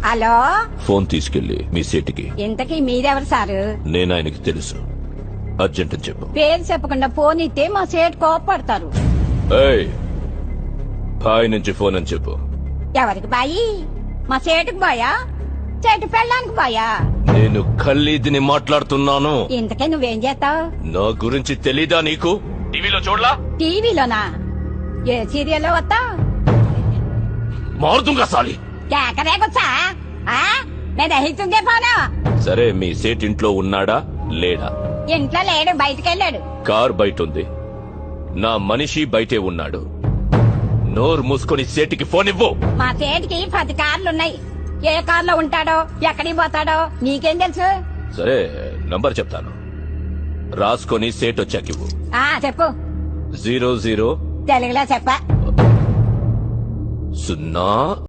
Hello, phone తీసుకెళ్లి మీ సీటుకి. ఇంతకీ మీరెవరు సారు? నేను ఆయనకి తెలుసు. అర్జెంట్ అని చెప్పు. పేరు చెప్పకుండా ఫోన్ ఇస్తే మా సేటు కోపడతారు. ఏయ్, బాయ్ నుంచి ఫోన్ అని చెప్పు. ఎవరికి బాయి? మా సేటుకు బాయా, చెట్టు పెళ్ళానికి బాయా? నేను ఖల్లీదిని మాట్లాడుతున్నాను. ఇంతకీ నువ్వేం చేస్తావు? నా గురించి తెలీదా నీకు? టీవీలో చూడలా? టీవీలోనా? ఏ సీరియల్లో వస్తావు? మారుతుంగా సాలి. కేకరేకొచ్చా? నేను దహిస్తుందే పోను. సరే, మీ సేట్ ఇంట్లో ఉన్నాడా లేడా? ఇంట్లో లేడు, బయటకెళ్ళాడు. కార్ బయట ఉంది. నా మనిషి బయటే ఉన్నాడు. నోరు మూసుకొని సేటికి ఫోన్ ఇవ్వు. మా సేటికి 10 కార్లున్నాయి. ఏ కార్లో ఉంటాడో, ఎక్కడికి పోతాడో నీకేం తెలుసు? సరే, నంబర్ చెప్తాను, రాసుకొని సేట్ వచ్చాకివ్వు. చెప్పు. 00 తెలుగులో చెప్ప. 0